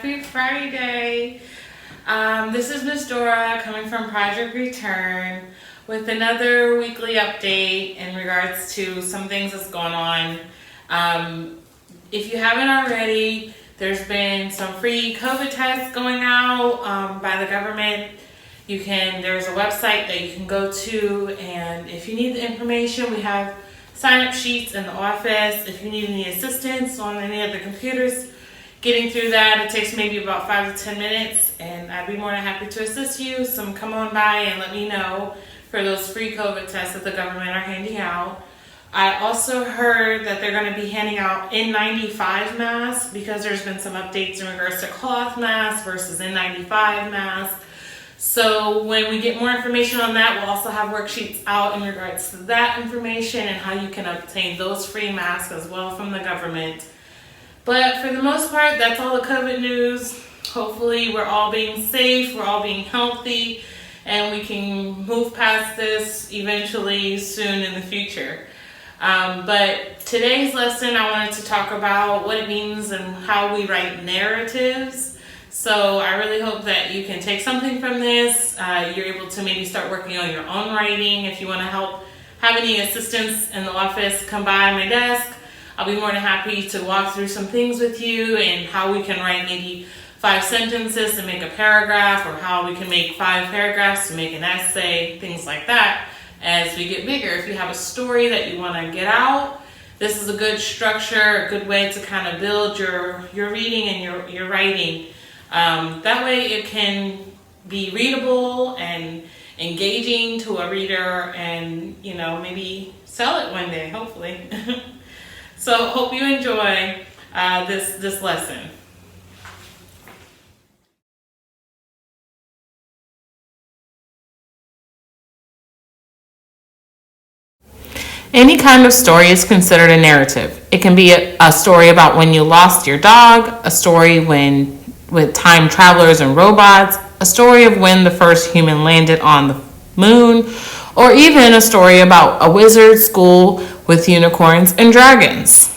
Happy Friday. This is Miss Dora coming from Project Return with another weekly update in regards to some things that's going on. If you haven't already, there's been some free COVID tests going out by the government. There's a website that you can go to, and if you need the information, we have sign-up sheets in the office. If you need any assistance on any of the computers, getting through that, it takes maybe about 5 to 10 minutes, and I'd be more than happy to assist you. So come on by and let me know for those free COVID tests that the government are handing out. I also heard that they're going to be handing out N95 masks because there's been some updates in regards to cloth masks versus N95 masks. So when we get more information on that, we'll also have worksheets out in regards to that information and how you can obtain those free masks as well from the government. But for the most part, that's all the COVID news. Hopefully we're all being safe, we're all being healthy, and we can move past this eventually soon in the future. But today's lesson, I wanted to talk about what it means and how we write narratives. So I really hope that you can take something from this. You're able to maybe start working on your own writing. If you want to have any assistance in the office, come by my desk. I'll be more than happy to walk through some things with you and how we can write maybe 5 sentences to make a paragraph, or how we can make 5 paragraphs to make an essay, things like that as we get bigger. If you have a story that you want to get out, this is a good structure, a good way to kind of build your reading and your writing. That way it can be readable and engaging to a reader, and maybe sell it one day, hopefully. So hope you enjoy this lesson. Any kind of story is considered a narrative. It can be a story about when you lost your dog, a story with time travelers and robots, a story of when the first human landed on the moon, or even a story about a wizard school with unicorns and dragons.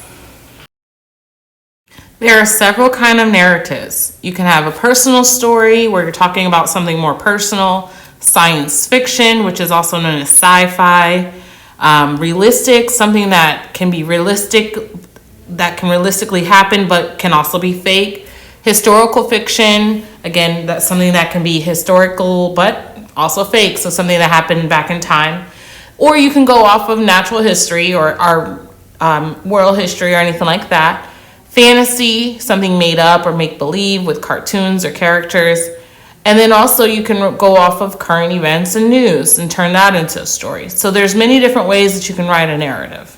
There are several kinds of narratives. You can have a personal story where you're talking about something more personal, science fiction, which is also known as sci-fi, realistic, something that can be realistic, that can realistically happen but can also be fake. Historical fiction, again, that's something that can be historical but also fake, so something that happened back in time. Or you can go off of natural history or our world history or anything like that. Fantasy, something made up or make-believe with cartoons or characters. And then also you can go off of current events and news and turn that into a story. So there's many different ways that you can write a narrative.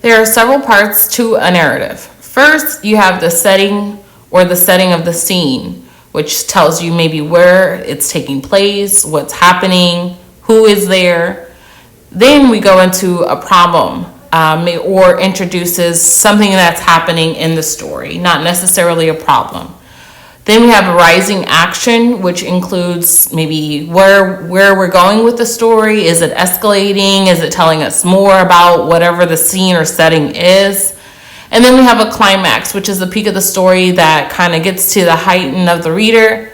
There are several parts to a narrative. First, you have the setting or the setting of the scene, which tells you maybe where it's taking place, what's happening, who is there. Then we go into a problem or introduces something that's happening in the story, not necessarily a problem. Then we have a rising action, which includes maybe where we're going with the story. Is it escalating? Is it telling us more about whatever the scene or setting is? And then we have a climax, which is the peak of the story that kind of gets to the heighten of the reader.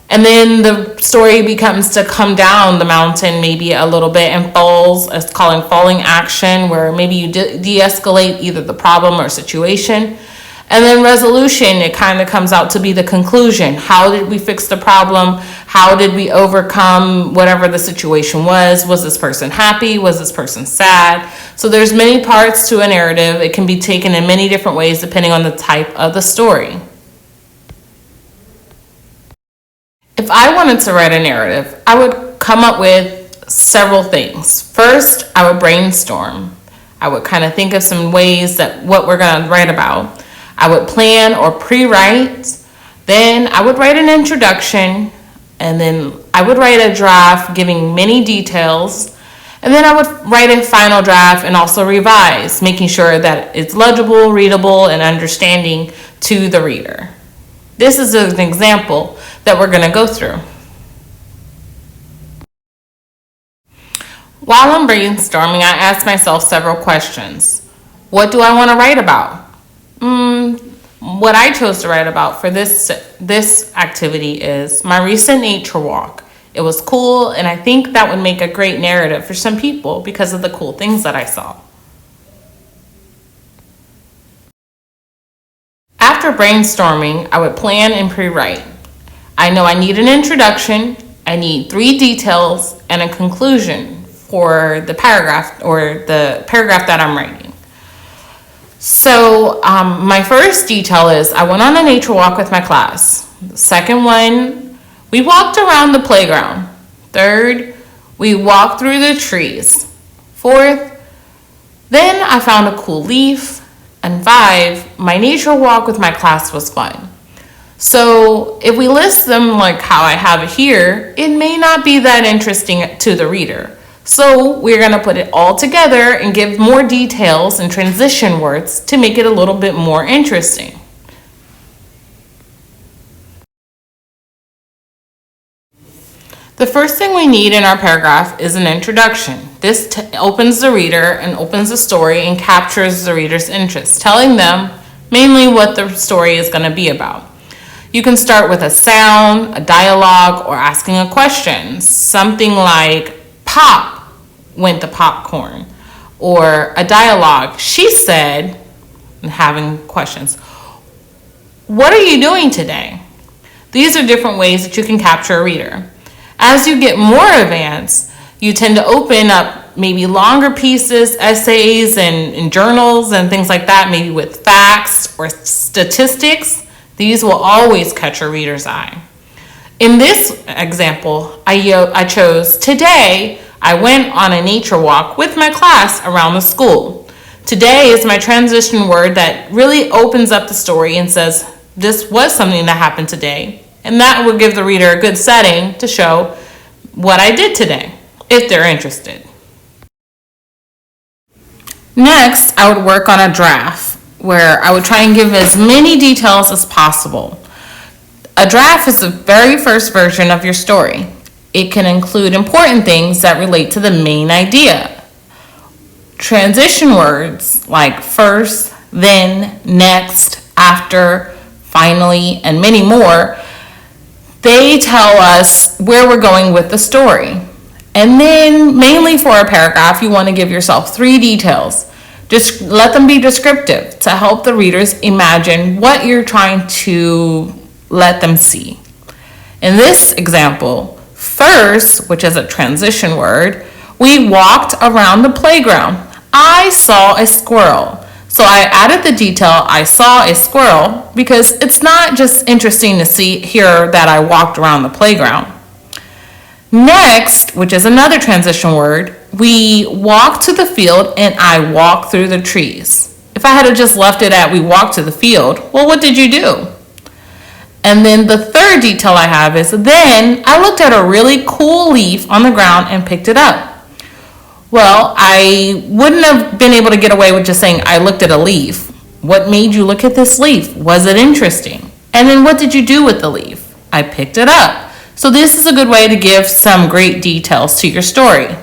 And then the story becomes to come down the mountain maybe a little bit and falls. It's calling falling action, where maybe you de-escalate either the problem or situation. And then resolution, it kind of comes out to be the conclusion. How did we fix the problem? How did we overcome whatever the situation was? Was this person happy? Was this person sad? So there's many parts to a narrative. It can be taken in many different ways depending on the type of the story. If I wanted to write a narrative, I would come up with several things. First, I would brainstorm. I would kind of think of some ways that what we're going to write about. I would plan or pre-write. Then I would write an introduction, and then I would write a draft giving many details, and then I would write a final draft and also revise, making sure that it's legible, readable, and understanding to the reader. This is an example that we're going to go through. While I'm brainstorming, I ask myself several questions. What do I want to write about? What I chose to write about for this activity is my recent nature walk. It was cool, and I think that would make a great narrative for some people because of the cool things that I saw. After brainstorming, I would plan and pre-write. I know I need an introduction, I need 3 details, and a conclusion for the paragraph that I'm writing. So my first detail is I went on a nature walk with my class. The second one, we walked around the playground. Third, we walked through the trees. Fourth, then I found a cool leaf. And 5, my nature walk with my class was fun. So if we list them like how I have it here, it may not be that interesting to the reader. So we're going to put it all together and give more details and transition words to make it a little bit more interesting. The first thing we need in our paragraph is an introduction. This opens the reader and opens the story and captures the reader's interest, telling them mainly what the story is going to be about. You can start with a sound, a dialogue, or asking a question. Something like, "Pop went the popcorn," or a dialogue, "She said," and having questions. "What are you doing today?" These are different ways that you can capture a reader. As you get more advanced, you tend to open up maybe longer pieces, essays, and journals and things like that, maybe with facts or statistics. These will always catch a reader's eye. In this example, I chose, "Today, I went on a nature walk with my class around the school." Today is my transition word that really opens up the story and says, this was something that happened today. And that will give the reader a good setting to show what I did today, if they're interested. Next, I would work on a draft where I would try and give as many details as possible. A draft is the very first version of your story. It can include important things that relate to the main idea. Transition words like first, then, next, after, finally, and many more, they tell us where we're going with the story. And then, mainly for a paragraph, you want to give yourself 3 details. Just let them be descriptive to help the readers imagine what you're trying to let them see. In this example, first, which is a transition word, we walked around the playground. I saw a squirrel. So I added the detail, I saw a squirrel, because it's not just interesting to hear that I walked around the playground. Next, which is another transition word, we walked to the field and I walked through the trees. If I had just left it at we walked to the field, well, what did you do? And then the third detail I have is then I looked at a really cool leaf on the ground and picked it up. Well, I wouldn't have been able to get away with just saying I looked at a leaf. What made you look at this leaf? Was it interesting? And then what did you do with the leaf? I picked it up. So this is a good way to give some great details to your story.